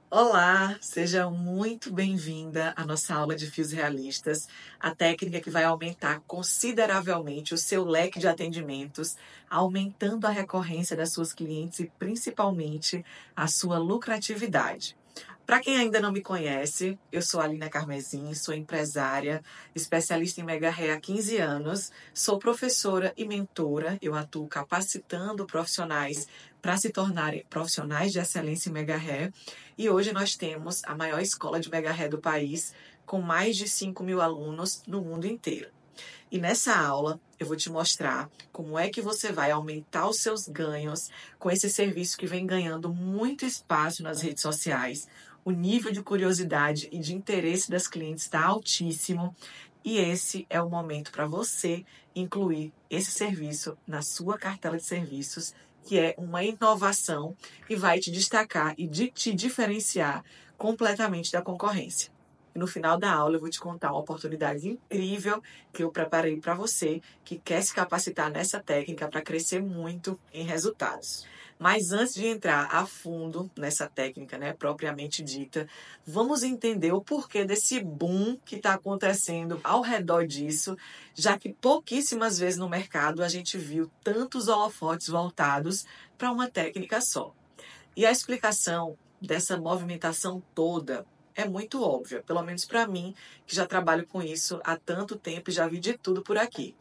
Olá, seja muito bem-vinda à nossa aula de fios realistas, a técnica que vai aumentar consideravelmente o seu leque de atendimentos, aumentando a recorrência das suas clientes e principalmente a sua lucratividade. Para quem ainda não me conhece, eu sou a Alina Carmesim, sou empresária, especialista em mega ré há 15 anos, sou professora e mentora, eu atuo capacitando profissionais para se tornarem profissionais de excelência em mega ré, e hoje nós temos a maior escola de mega ré do país, com mais de 5.000 alunos no mundo inteiro. E nessa aula eu vou te mostrar como é que você vai aumentar os seus ganhos com esse serviço que vem ganhando muito espaço nas redes sociais. O nível de curiosidade e de interesse das clientes está altíssimo e esse é o momento para você incluir esse serviço na sua cartela de serviços, que é uma inovação que vai te destacar e te diferenciar completamente da concorrência. E no final da aula eu vou te contar uma oportunidade incrível que eu preparei para você que quer se capacitar nessa técnica para crescer muito em resultados. Mas antes de entrar a fundo nessa técnica, né, propriamente dita, vamos entender o porquê desse boom que está acontecendo ao redor disso, já que pouquíssimas vezes no mercado a gente viu tantos holofotes voltados para uma técnica só. E a explicação dessa movimentação toda é muito óbvia, pelo menos para mim, que já trabalho com isso há tanto tempo e já vi de tudo por aqui.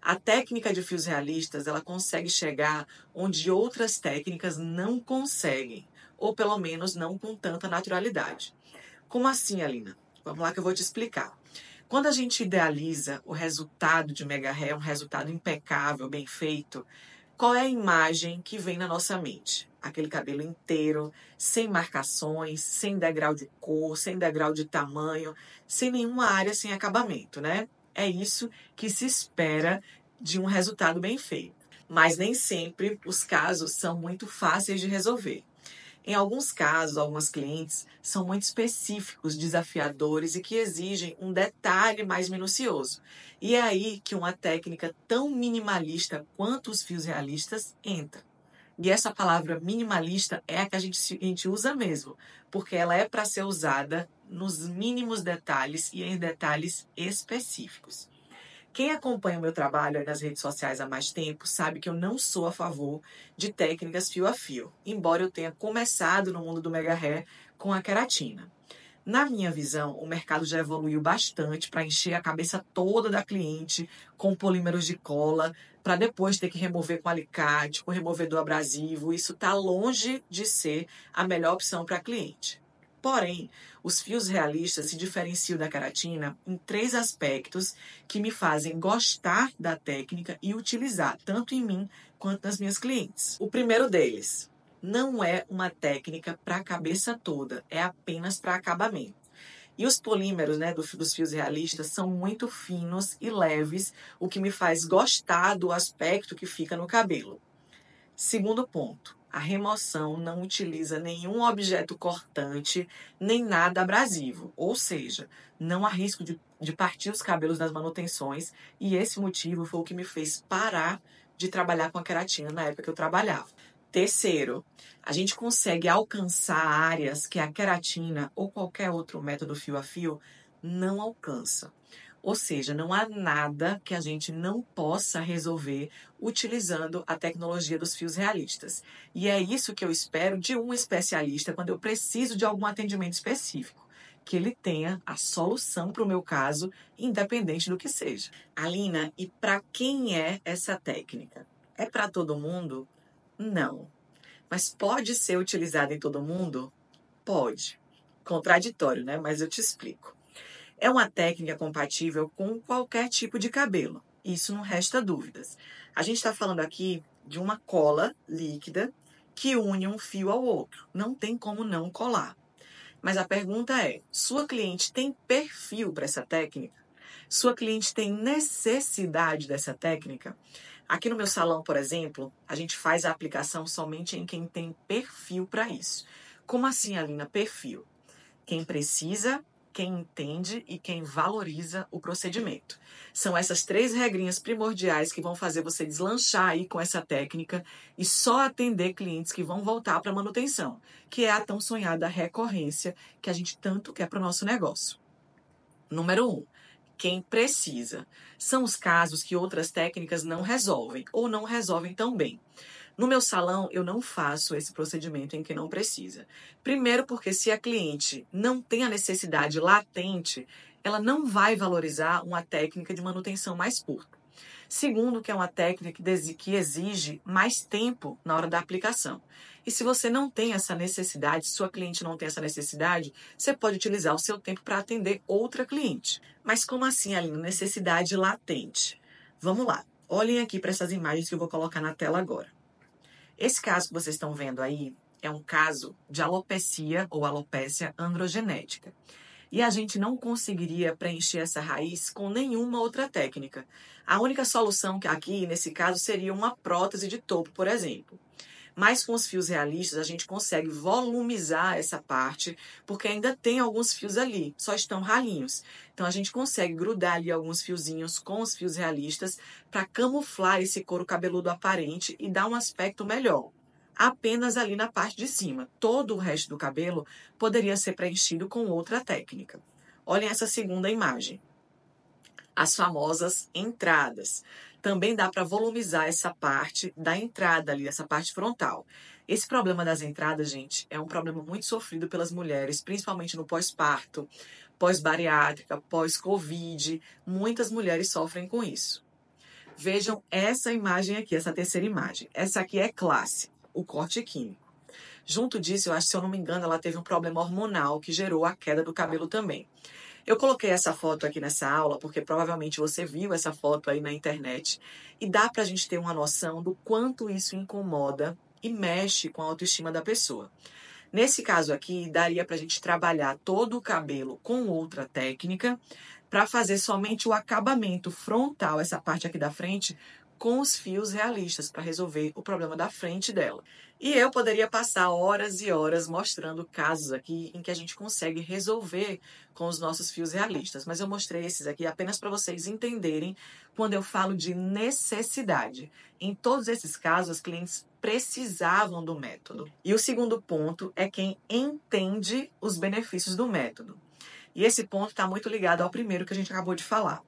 A técnica de fios realistas, ela consegue chegar onde outras técnicas não conseguem, ou pelo menos não com tanta naturalidade. Como assim, Alina? Vamos lá que eu vou te explicar. Quando a gente idealiza o resultado de mega ré, um resultado impecável, bem feito, qual é a imagem que vem na nossa mente? Aquele cabelo inteiro, sem marcações, sem degrau de cor, sem degrau de tamanho, sem nenhuma área sem acabamento, né? É isso que se espera de um resultado bem feito. Mas nem sempre os casos são muito fáceis de resolver. Em alguns casos, algumas clientes são muito específicos, desafiadores e que exigem um detalhe mais minucioso. E é aí que uma técnica tão minimalista quanto os fios realistas entra. E essa palavra minimalista é a que a gente usa mesmo, porque ela é para ser usada nos mínimos detalhes e em detalhes específicos. Quem acompanha o meu trabalho nas redes sociais há mais tempo sabe que eu não sou a favor de técnicas fio a fio, embora eu tenha começado no mundo do mega hair com a queratina. Na minha visão, o mercado já evoluiu bastante para encher a cabeça toda da cliente com polímeros de cola, para depois ter que remover com alicate, com removedor abrasivo. Isso está longe de ser a melhor opção para a cliente. Porém, os fios realistas se diferenciam da queratina em três aspectos que me fazem gostar da técnica e utilizar tanto em mim quanto nas minhas clientes. O primeiro deles, não é uma técnica para a cabeça toda, é apenas para acabamento. E os polímeros, né, dos fios realistas são muito finos e leves, o que me faz gostar do aspecto que fica no cabelo. Segundo ponto, a remoção não utiliza nenhum objeto cortante, nem nada abrasivo, ou seja, não há risco de partir os cabelos nas manutenções, e esse motivo foi o que me fez parar de trabalhar com a queratina na época que eu trabalhava. Terceiro, a gente consegue alcançar áreas que a queratina ou qualquer outro método fio a fio não alcança. Ou seja, não há nada que a gente não possa resolver utilizando a tecnologia dos fios realistas. E é isso que eu espero de um especialista quando eu preciso de algum atendimento específico. Que ele tenha a solução para o meu caso, independente do que seja. Alina, e para quem é essa técnica? É para todo mundo? Não. Mas pode ser utilizada em todo mundo? Pode. Contraditório, né? Mas eu te explico. É uma técnica compatível com qualquer tipo de cabelo. Isso não resta dúvidas. A gente está falando aqui de uma cola líquida que une um fio ao outro. Não tem como não colar. Mas a pergunta é: sua cliente tem perfil para essa técnica? Sua cliente tem necessidade dessa técnica? Aqui no meu salão, por exemplo, a gente faz a aplicação somente em quem tem perfil para isso. Como assim, Alina, perfil? Quem precisa quem entende e quem valoriza o procedimento. São essas 3 regrinhas primordiais que vão fazer você deslanchar aí com essa técnica e só atender clientes que vão voltar para a manutenção, que é a tão sonhada recorrência que a gente tanto quer para o nosso negócio. Número 1. Quem precisa. São os casos que outras técnicas não resolvem ou não resolvem tão bem. No meu salão, eu não faço esse procedimento em quem não precisa. Primeiro, porque se a cliente não tem a necessidade latente, ela não vai valorizar uma técnica de manutenção mais curta. Segundo, que é uma técnica que exige mais tempo na hora da aplicação. E se você não tem essa necessidade, se sua cliente não tem essa necessidade, você pode utilizar o seu tempo para atender outra cliente. Mas como assim, Aline? Necessidade latente. Vamos lá. Olhem aqui para essas imagens que eu vou colocar na tela agora. Esse caso que vocês estão vendo aí é um caso de alopecia ou alopécia androgenética. E a gente não conseguiria preencher essa raiz com nenhuma outra técnica. A única solução aqui, nesse caso, seria uma prótese de topo, por exemplo. Mas com os fios realistas, a gente consegue volumizar essa parte, porque ainda tem alguns fios ali, só estão ralinhos. Então, a gente consegue grudar ali alguns fiozinhos com os fios realistas para camuflar esse couro cabeludo aparente e dar um aspecto melhor. Apenas ali na parte de cima. Todo o resto do cabelo poderia ser preenchido com outra técnica. Olhem essa segunda imagem. As famosas entradas. Também dá para volumizar essa parte da entrada ali, essa parte frontal. Esse problema das entradas, gente, é um problema muito sofrido pelas mulheres, principalmente no pós-parto, pós-bariátrica, pós-Covid. Muitas mulheres sofrem com isso. Vejam essa imagem aqui, essa terceira imagem. Essa aqui é clássica, o corte químico. Junto disso, eu acho, se eu não me engano, ela teve um problema hormonal que gerou a queda do cabelo também. Eu coloquei essa foto aqui nessa aula porque provavelmente você viu essa foto aí na internet e dá pra gente ter uma noção do quanto isso incomoda e mexe com a autoestima da pessoa. Nesse caso aqui, daria pra gente trabalhar todo o cabelo com outra técnica para fazer somente o acabamento frontal, essa parte aqui da frente, com os fios realistas para resolver o problema da frente dela. E eu poderia passar horas e horas mostrando casos aqui em que a gente consegue resolver com os nossos fios realistas, mas eu mostrei esses aqui apenas para vocês entenderem quando eu falo de necessidade. Em todos esses casos, os clientes precisavam do método. E o segundo ponto é quem entende os benefícios do método. E esse ponto está muito ligado ao primeiro que a gente acabou de falar.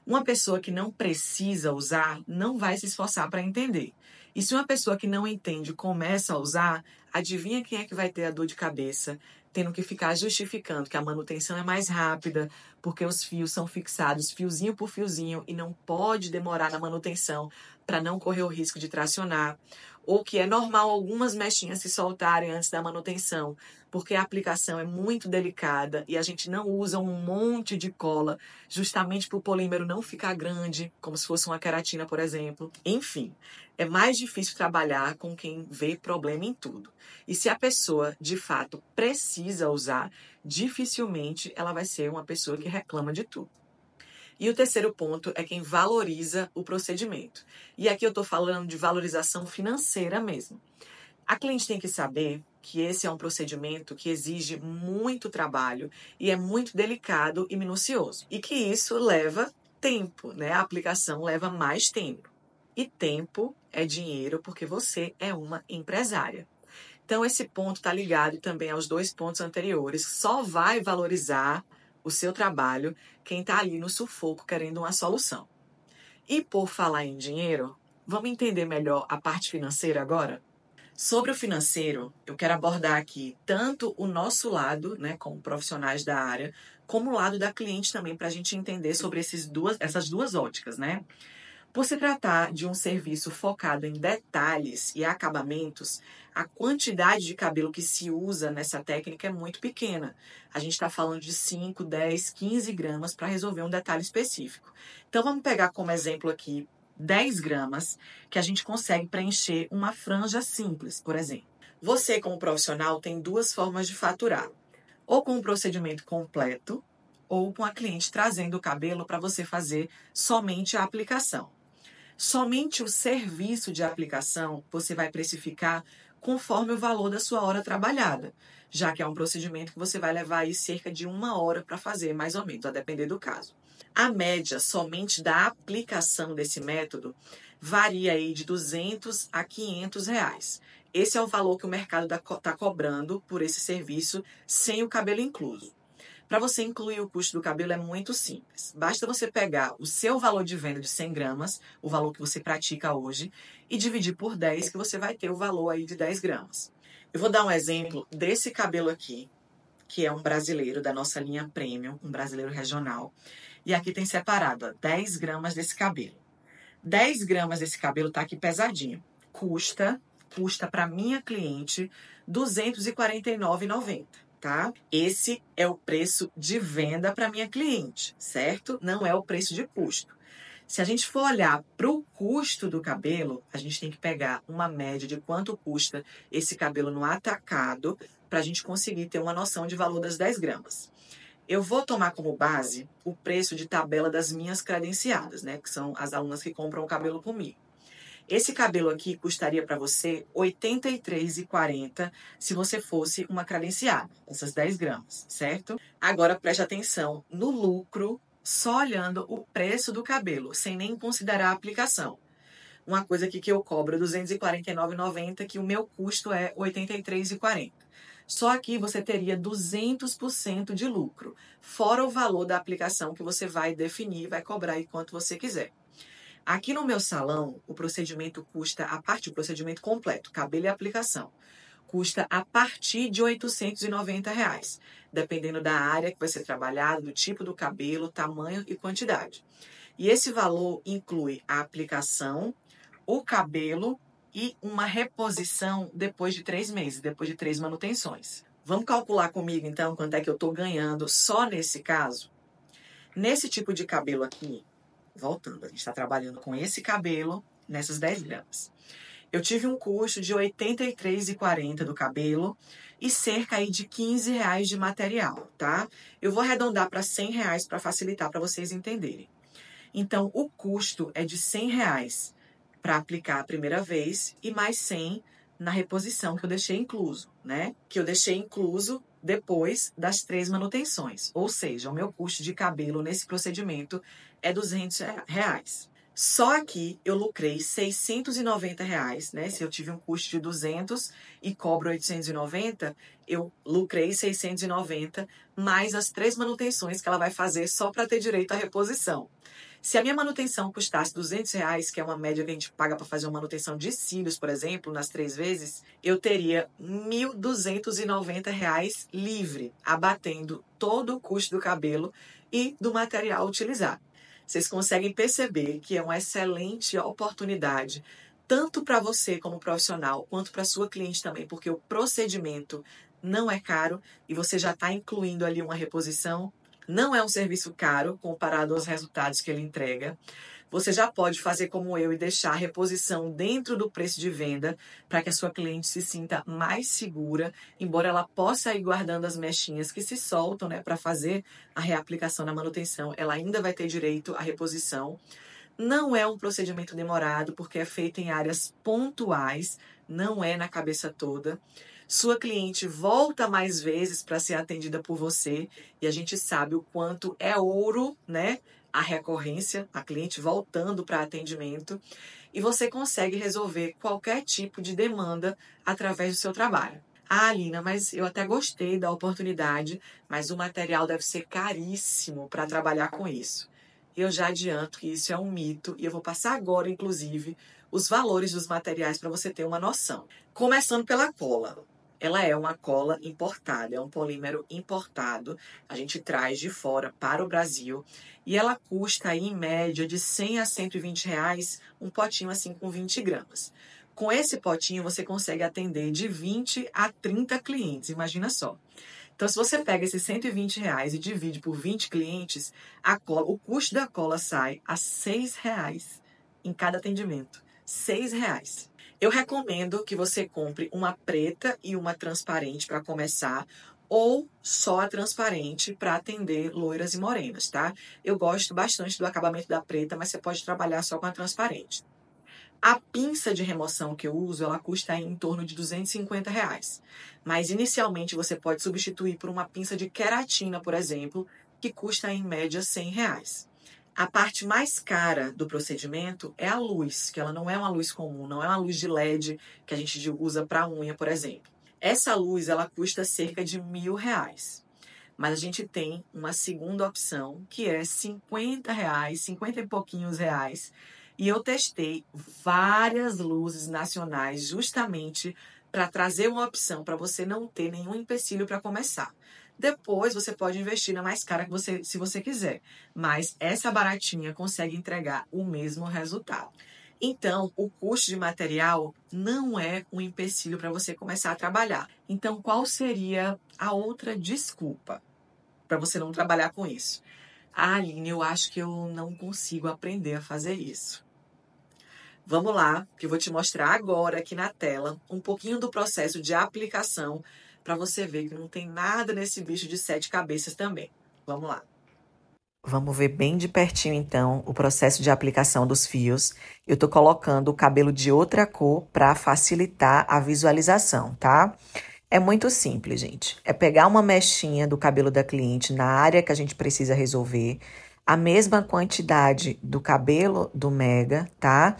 Uma pessoa que não precisa usar não vai se esforçar para entender. E se uma pessoa que não entende começa a usar, adivinha quem é que vai ter a dor de cabeça, tendo que ficar justificando que a manutenção é mais rápida, porque os fios são fixados fiozinho por fiozinho e não pode demorar na manutenção para não correr o risco de tracionar. Ou que é normal algumas mechinhas se soltarem antes da manutenção, porque a aplicação é muito delicada e a gente não usa um monte de cola justamente para o polímero não ficar grande, como se fosse uma queratina, por exemplo. Enfim, é mais difícil trabalhar com quem vê problema em tudo. E se a pessoa, de fato, precisa usar, dificilmente ela vai ser uma pessoa que reclama de tudo. E o terceiro ponto é quem valoriza o procedimento. E aqui eu estou falando de valorização financeira mesmo. A cliente tem que saber que esse é um procedimento que exige muito trabalho e é muito delicado e minucioso. E que isso leva tempo, né? A aplicação leva mais tempo. E tempo é dinheiro porque você é uma empresária. Então, esse ponto está ligado também aos 2 pontos anteriores. Só vai valorizar o seu trabalho quem está ali no sufoco querendo uma solução. E por falar em dinheiro, vamos entender melhor a parte financeira agora? Sobre o financeiro, eu quero abordar aqui tanto o nosso lado, né, como profissionais da área, como o lado da cliente também, para a gente entender sobre essas duas óticas, né? Por se tratar de um serviço focado em detalhes e acabamentos, a quantidade de cabelo que se usa nessa técnica é muito pequena. A gente está falando de 5, 10, 15 gramas para resolver um detalhe específico. Então, vamos pegar como exemplo aqui 10 gramas que a gente consegue preencher uma franja simples, por exemplo. Você, como profissional, tem 2 formas de faturar. Ou com um procedimento completo, ou com a cliente trazendo o cabelo para você fazer somente a aplicação. Somente o serviço de aplicação você vai precificar conforme o valor da sua hora trabalhada. já que é um procedimento que você vai levar aí cerca de 1 hora para fazer, mais ou menos, a depender do caso. A média somente da aplicação desse método varia aí de R$ 200 a R$ 500. Esse é o valor que o mercado está cobrando por esse serviço sem o cabelo incluso. Para você incluir o custo do cabelo é muito simples. Basta você pegar o seu valor de venda de 100 gramas, o valor que você pratica hoje, e dividir por 10, que você vai ter o valor aí de 10 gramas. Eu vou dar um exemplo desse cabelo aqui, que é um brasileiro da nossa linha Premium, um brasileiro regional. E aqui tem separado, ó, 10 gramas desse cabelo. 10 gramas desse cabelo tá aqui pesadinho. Custa para minha cliente R$ 249,90. Tá? Esse é o preço de venda para minha cliente, certo? Não é o preço de custo. Se a gente for olhar para o custo do cabelo, a gente tem que pegar uma média de quanto custa esse cabelo no atacado para a gente conseguir ter uma noção de valor das 10 gramas. Eu vou tomar como base o preço de tabela das minhas credenciadas, né? Que são as alunas que compram o cabelo comigo. Esse cabelo aqui custaria para você R$ 83,40 se você fosse uma credenciada, essas 10 gramas, certo? Agora preste atenção no lucro, só olhando o preço do cabelo, sem nem considerar a aplicação. Uma coisa aqui que eu cobro R$ 249,90, que o meu custo é R$ 83,40. Só aqui você teria 200% de lucro, fora o valor da aplicação que você vai definir, vai cobrar aí quanto você quiser. Aqui no meu salão, o procedimento custa, o procedimento completo, cabelo e aplicação, custa a partir de R$ 890, dependendo da área que vai ser trabalhada, do tipo do cabelo, tamanho e quantidade. E esse valor inclui a aplicação, o cabelo e uma reposição depois de 3 meses, depois de 3 manutenções. Vamos calcular comigo, então, quanto é que eu estou ganhando só nesse caso? Nesse tipo de cabelo aqui, voltando, a gente está trabalhando com esse cabelo nessas 10 gramas. Eu tive um custo de R$ 83,40 do cabelo e cerca aí de R$ 15 de material, tá? Eu vou arredondar para R$ 100 para facilitar para vocês entenderem. Então, o custo é de R$ 100 para aplicar a primeira vez e mais 100 na reposição que eu deixei incluso, né? Que eu deixei incluso depois das 3 manutenções. Ou seja, o meu custo de cabelo nesse procedimento é R$ 200. Só aqui eu lucrei R$ 690, né? Se eu tive um custo de 200 e cobro 890, eu lucrei 690 mais as 3 manutenções que ela vai fazer só para ter direito à reposição. Se a minha manutenção custasse R$ 200, que é uma média que a gente paga para fazer uma manutenção de cílios, por exemplo, nas 3 vezes, eu teria R$ 1.290 livre, abatendo todo o custo do cabelo e do material utilizado. Vocês conseguem perceber que é uma excelente oportunidade, tanto para você como profissional, quanto para sua cliente também, porque o procedimento não é caro e você já está incluindo ali uma reposição. Não é um serviço caro comparado aos resultados que ele entrega. Você já pode fazer como eu e deixar a reposição dentro do preço de venda para que a sua cliente se sinta mais segura, embora ela possa ir guardando as mechinhas que se soltam, né, para fazer a reaplicação na manutenção. Ela ainda vai ter direito à reposição. Não é um procedimento demorado, porque é feito em áreas pontuais, não é na cabeça toda. Sua cliente volta mais vezes para ser atendida por você e a gente sabe o quanto é ouro, né? A recorrência, a cliente voltando para atendimento e você consegue resolver qualquer tipo de demanda através do seu trabalho. Ah, Alina, mas eu até gostei da oportunidade, mas o material deve ser caríssimo para trabalhar com isso. Eu já adianto que isso é um mito e eu vou passar agora, inclusive, os valores dos materiais para você ter uma noção. Começando pela cola. Ela é uma cola importada, é um polímero importado. A gente traz de fora para o Brasil e ela custa aí, em média de R$ 100 a R$ 120, um potinho assim com 20 gramas. Com esse potinho você consegue atender de 20 a 30 clientes, imagina só. Então, se você pega esses R$ 120 e divide por 20 clientes, o custo da cola sai a R$ 6 em cada atendimento. R$ 6. Eu recomendo que você compre uma preta e uma transparente para começar, ou só a transparente para atender loiras e morenas, tá? Eu gosto bastante do acabamento da preta, mas você pode trabalhar só com a transparente. A pinça de remoção que eu uso, ela custa em torno de R$ 250. Mas inicialmente você pode substituir por uma pinça de queratina, por exemplo, que custa em média R$ 100. A parte mais cara do procedimento é a luz, que ela não é uma luz comum, não é uma luz de LED que a gente usa para unha, por exemplo. Essa luz, ela custa cerca de R$ 1.000. Mas a gente tem uma segunda opção, que é R$ 50, 50 e pouquinhos reais. E eu testei várias luzes nacionais justamente para trazer uma opção para você não ter nenhum empecilho para começar. Depois você pode investir na mais cara que você, se você quiser. Mas essa baratinha consegue entregar o mesmo resultado. Então, o custo de material não é um empecilho para você começar a trabalhar. Então, qual seria a outra desculpa para você não trabalhar com isso? Ah, Aline, eu acho que eu não consigo aprender a fazer isso. Vamos lá, que eu vou te mostrar agora aqui na tela um pouquinho do processo de aplicação para você ver que não tem nada nesse bicho de 7 cabeças também. Vamos lá. Vamos ver bem de pertinho, então, o processo de aplicação dos fios. Eu tô colocando o cabelo de outra cor para facilitar a visualização, tá? É muito simples, gente. É pegar uma mechinha do cabelo da cliente na área que a gente precisa resolver, a mesma quantidade do cabelo do Mega, tá?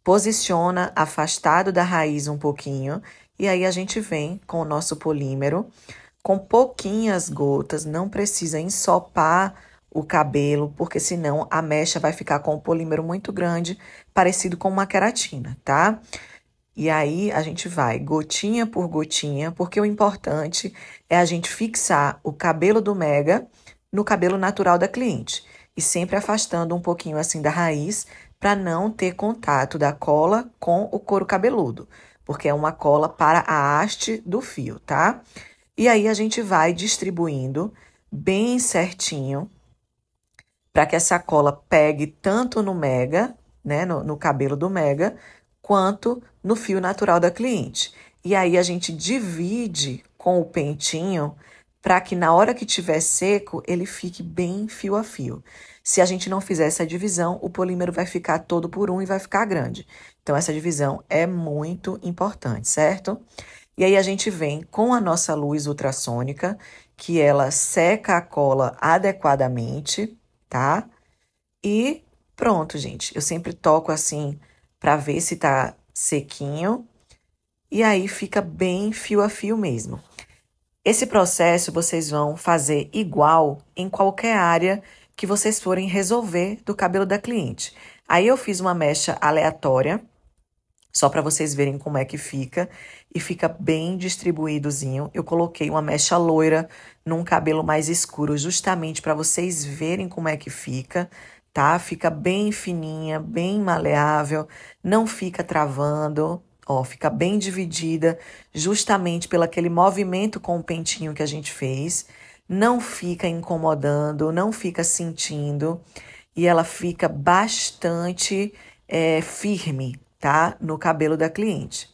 Posiciona afastado da raiz um pouquinho e aí a gente vem com o nosso polímero com pouquinhas gotas, não precisa ensopar o cabelo, porque senão a mecha vai ficar com o polímero muito grande, parecido com uma queratina, tá? E aí a gente vai gotinha por gotinha, porque o importante é a gente fixar o cabelo do Mega no cabelo natural da cliente. E sempre afastando um pouquinho assim da raiz, para não ter contato da cola com o couro cabeludo, porque é uma cola para a haste do fio, tá? E aí a gente vai distribuindo bem certinho, para que essa cola pegue tanto no Mega, né, no cabelo do Mega, quanto no fio natural da cliente. E aí a gente divide com o pentinho para que na hora que tiver seco, ele fique bem fio a fio. Se a gente não fizer essa divisão, o polímero vai ficar todo por um e vai ficar grande. Então, essa divisão é muito importante, certo? E aí a gente vem com a nossa luz ultrassônica, que ela seca a cola adequadamente, tá? E pronto, gente. Eu sempre toco assim para ver se tá sequinho. E aí fica bem fio a fio mesmo. Esse processo vocês vão fazer igual em qualquer área que vocês forem resolver do cabelo da cliente. Aí eu fiz uma mecha aleatória, só para vocês verem como é que fica. E fica bem distribuídozinho. Eu coloquei uma mecha loira num cabelo mais escuro, justamente para vocês verem como é que fica, tá? Fica bem fininha, bem maleável, não fica travando, ó, fica bem dividida, justamente pelo aquele movimento com o pentinho que a gente fez. Não fica incomodando, não fica sentindo, e ela fica bastante firme, tá? No cabelo da cliente.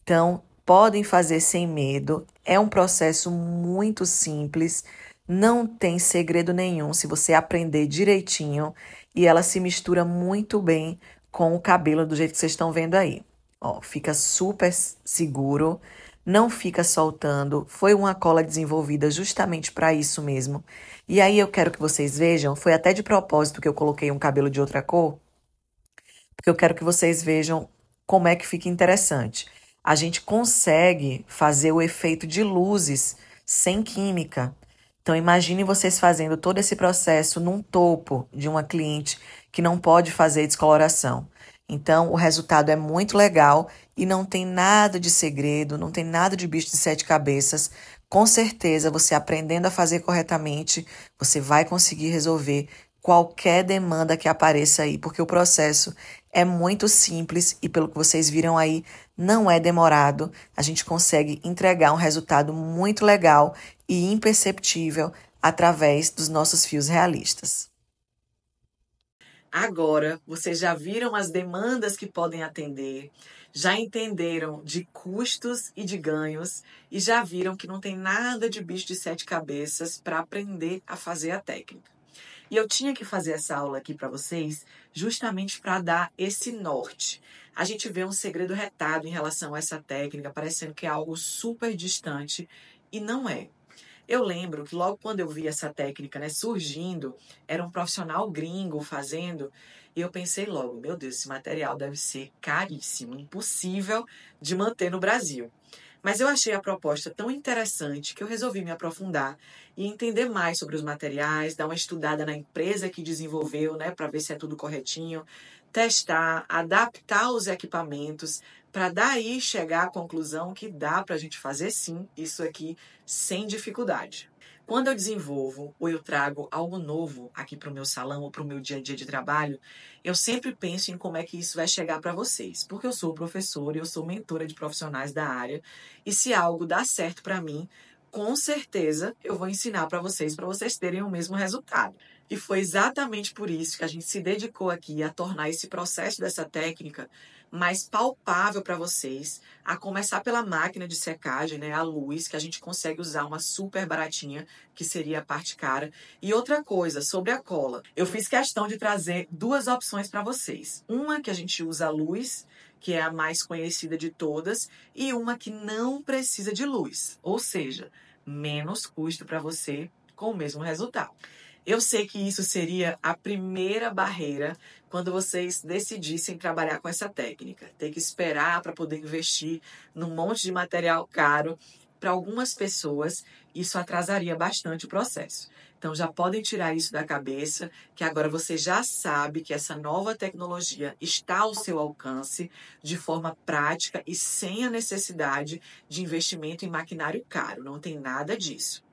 Então, podem fazer sem medo, é um processo muito simples, não tem segredo nenhum se você aprender direitinho e ela se mistura muito bem com o cabelo do jeito que vocês estão vendo aí. Ó, fica super seguro, não fica soltando, foi uma cola desenvolvida justamente para isso mesmo. E aí eu quero que vocês vejam, foi até de propósito que eu coloquei um cabelo de outra cor, porque eu quero que vocês vejam como é que fica interessante. A gente consegue fazer o efeito de luzes sem química. Então, imagine vocês fazendo todo esse processo num topo de uma cliente que não pode fazer descoloração. Então, o resultado é muito legal e não tem nada de segredo, não tem nada de bicho de 7 cabeças. Com certeza, você aprendendo a fazer corretamente, você vai conseguir resolver qualquer demanda que apareça aí, porque o processo é muito simples e, pelo que vocês viram aí, não é demorado. A gente consegue entregar um resultado muito legal e imperceptível através dos nossos fios realistas. Agora, vocês já viram as demandas que podem atender, já entenderam de custos e de ganhos e já viram que não tem nada de bicho de 7 cabeças para aprender a fazer a técnica. E eu tinha que fazer essa aula aqui para vocês justamente para dar esse norte. A gente vê um segredo retado em relação a essa técnica, parecendo que é algo super distante, e não é. Eu lembro que logo quando eu vi essa técnica, né, surgindo, era um profissional gringo fazendo, e eu pensei logo, meu Deus, esse material deve ser caríssimo, impossível de manter no Brasil. Mas eu achei a proposta tão interessante que eu resolvi me aprofundar e entender mais sobre os materiais, dar uma estudada na empresa que desenvolveu, né, para ver se é tudo corretinho, testar, adaptar os equipamentos, para daí chegar à conclusão que dá para a gente fazer sim isso aqui sem dificuldade. Quando eu desenvolvo ou eu trago algo novo aqui para o meu salão ou para o meu dia a dia de trabalho, eu sempre penso em como é que isso vai chegar para vocês, porque eu sou professora e eu sou mentora de profissionais da área, e se algo dá certo para mim, com certeza eu vou ensinar para vocês terem o mesmo resultado. E foi exatamente por isso que a gente se dedicou aqui a tornar esse processo dessa técnica mais palpável para vocês, a começar pela máquina de secagem, né, a luz, que a gente consegue usar uma super baratinha, que seria a parte cara. E outra coisa, sobre a cola. Eu fiz questão de trazer duas opções para vocês. Uma que a gente usa a luz, que é a mais conhecida de todas, e uma que não precisa de luz, ou seja, menos custo para você com o mesmo resultado. Eu sei que isso seria a primeira barreira quando vocês decidissem trabalhar com essa técnica. Ter que esperar para poder investir num monte de material caro. Para algumas pessoas, isso atrasaria bastante o processo. Então, já podem tirar isso da cabeça, que agora você já sabe que essa nova tecnologia está ao seu alcance de forma prática e sem a necessidade de investimento em maquinário caro. Não tem nada disso.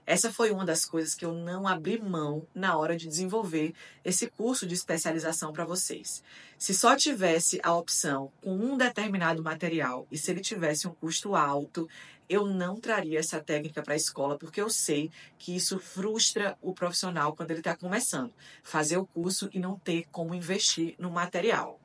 Essa foi uma das coisas que eu não abri mão na hora de desenvolver esse curso de especialização para vocês. Se só tivesse a opção com um determinado material e se ele tivesse um custo alto, eu não traria essa técnica para a escola, porque eu sei que isso frustra o profissional quando ele está começando, fazer o curso e não ter como investir no material.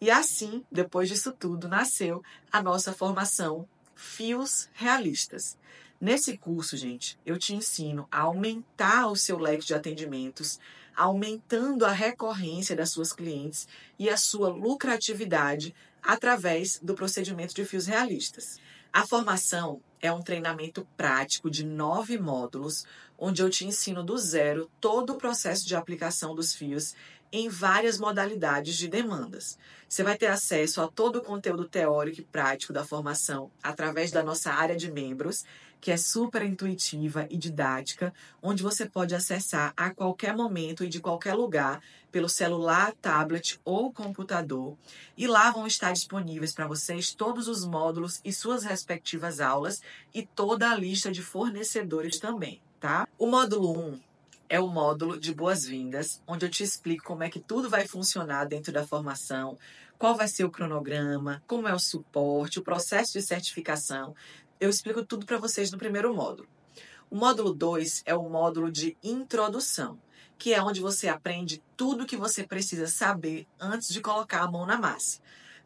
E assim, depois disso tudo, nasceu a nossa formação Fios Realistas. Nesse curso, gente, eu te ensino a aumentar o seu leque de atendimentos, aumentando a recorrência das suas clientes e a sua lucratividade através do procedimento de fios realistas. A formação é um treinamento prático de 9 módulos, onde eu te ensino do zero todo o processo de aplicação dos fios em várias modalidades de demandas. Você vai ter acesso a todo o conteúdo teórico e prático da formação através da nossa área de membros, que é super intuitiva e didática, onde você pode acessar a qualquer momento e de qualquer lugar, pelo celular, tablet ou computador. E lá vão estar disponíveis para vocês todos os módulos e suas respectivas aulas e toda a lista de fornecedores também, tá? O módulo 1 é o módulo de boas-vindas, onde eu te explico como é que tudo vai funcionar dentro da formação, qual vai ser o cronograma, como é o suporte, o processo de certificação. Eu explico tudo para vocês no primeiro módulo. O módulo 2 é o módulo de introdução, que é onde você aprende tudo o que você precisa saber antes de colocar a mão na massa.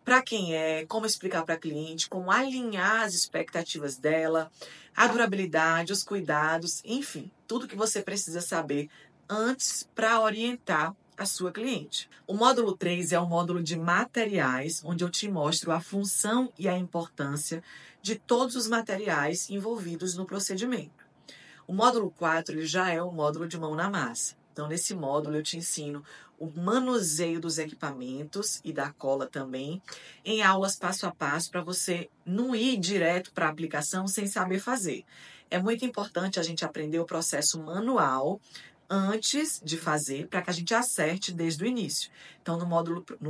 Para quem é, como explicar para a cliente, como alinhar as expectativas dela, a durabilidade, os cuidados, enfim, tudo que você precisa saber antes para orientar a sua cliente. O módulo 3 é o módulo de materiais, onde eu te mostro a função e a importância de todos os materiais envolvidos no procedimento. O módulo 4 ele já é o módulo de mão na massa. Então, nesse módulo, eu te ensino o manuseio dos equipamentos e da cola também, em aulas passo a passo, para você não ir direto para a aplicação sem saber fazer. É muito importante a gente aprender o processo manual antes de fazer, para que a gente acerte desde o início. Então, no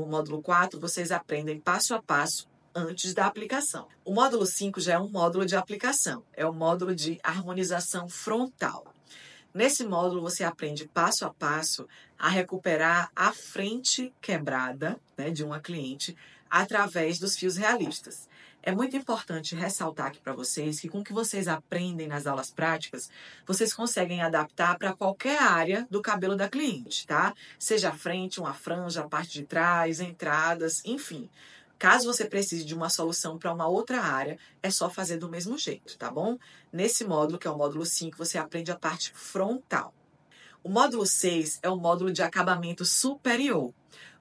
módulo 4, vocês aprendem passo a passo antes da aplicação. O módulo 5 já é um módulo de aplicação, é o módulo de harmonização frontal. Nesse módulo, você aprende passo a passo a recuperar a frente quebrada, né, de uma cliente através dos fios realistas. É muito importante ressaltar aqui para vocês que com o que vocês aprendem nas aulas práticas, vocês conseguem adaptar para qualquer área do cabelo da cliente, tá? Seja a frente, uma franja, a parte de trás, entradas, enfim. Caso você precise de uma solução para uma outra área, é só fazer do mesmo jeito, tá bom? Nesse módulo, que é o módulo 5, você aprende a parte frontal. O módulo 6 é o módulo de acabamento superior,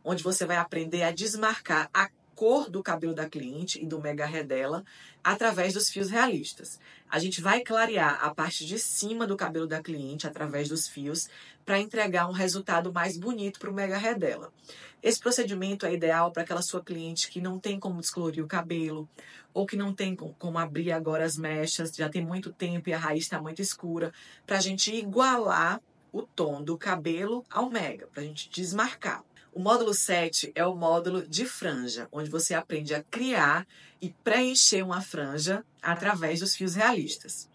onde você vai aprender a desmarcar a cor do cabelo da cliente e do mega hair dela através dos fios realistas. A gente vai clarear a parte de cima do cabelo da cliente através dos fios para entregar um resultado mais bonito para o mega hair dela. Esse procedimento é ideal para aquela sua cliente que não tem como descolorir o cabelo ou que não tem como abrir agora as mechas, já tem muito tempo e a raiz está muito escura, para a gente igualar o tom do cabelo ao mega, para a gente desmarcar. O módulo 7 é o módulo de franja, onde você aprende a criar e preencher uma franja através dos fios realistas.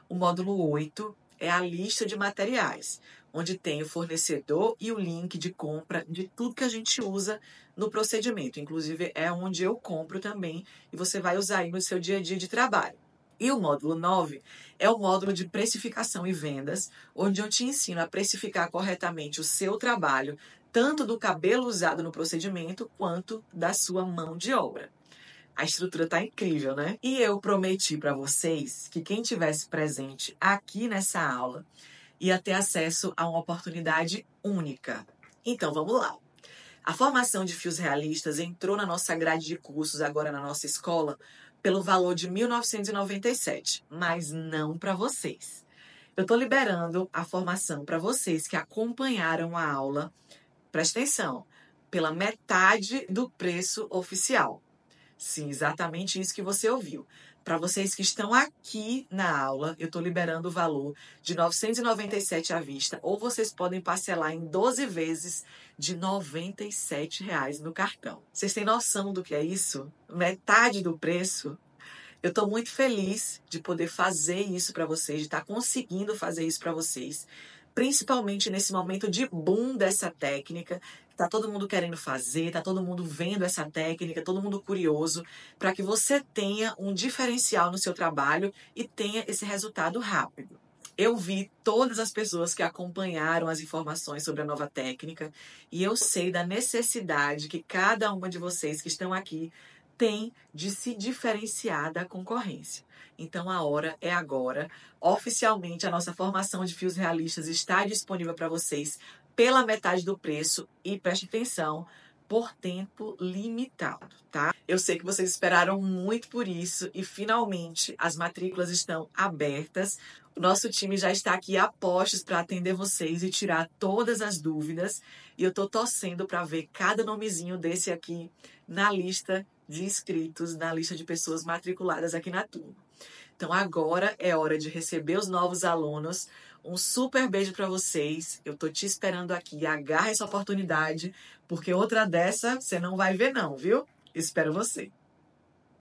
O módulo 8 é a lista de materiais, onde tem o fornecedor e o link de compra de tudo que a gente usa no procedimento. Inclusive, é onde eu compro também e você vai usar aí no seu dia a dia de trabalho. E o módulo 9 é o módulo de precificação e vendas, onde eu te ensino a precificar corretamente o seu trabalho, tanto do cabelo usado no procedimento, quanto da sua mão de obra. A estrutura tá incrível, né? E eu prometi para vocês que quem tivesse presente aqui nessa aula ia ter acesso a uma oportunidade única. Então, vamos lá. A formação de fios realistas entrou na nossa grade de cursos agora na nossa escola pelo valor de R$ 1.997, mas não para vocês. Eu estou liberando a formação para vocês que acompanharam a aula, presta atenção, pela metade do preço oficial. Sim, exatamente isso que você ouviu. Para vocês que estão aqui na aula, eu estou liberando o valor de R$ 997 à vista, ou vocês podem parcelar em 12 vezes de R$ 97 no cartão. Vocês têm noção do que é isso? Metade do preço? Eu estou muito feliz de poder fazer isso para vocês, de estar conseguindo fazer isso para vocês, principalmente nesse momento de boom dessa técnica. Tá todo mundo querendo fazer, tá todo mundo vendo essa técnica, todo mundo curioso, para que você tenha um diferencial no seu trabalho e tenha esse resultado rápido. Eu vi todas as pessoas que acompanharam as informações sobre a nova técnica e eu sei da necessidade que cada uma de vocês que estão aqui tem de se diferenciar da concorrência. Então a hora é agora. Oficialmente a nossa formação de fios realistas está disponível para vocês pela metade do preço e preste atenção, por tempo limitado, tá? Eu sei que vocês esperaram muito por isso e finalmente as matrículas estão abertas. O nosso time já está aqui a postos para atender vocês e tirar todas as dúvidas. E eu tô torcendo para ver cada nomezinho desse aqui na lista de inscritos, na lista de pessoas matriculadas aqui na turma. Então agora é hora de receber os novos alunos. Um super beijo para vocês. Eu tô te esperando aqui. Agarra essa oportunidade, porque outra dessa você não vai ver não, viu? Espero você.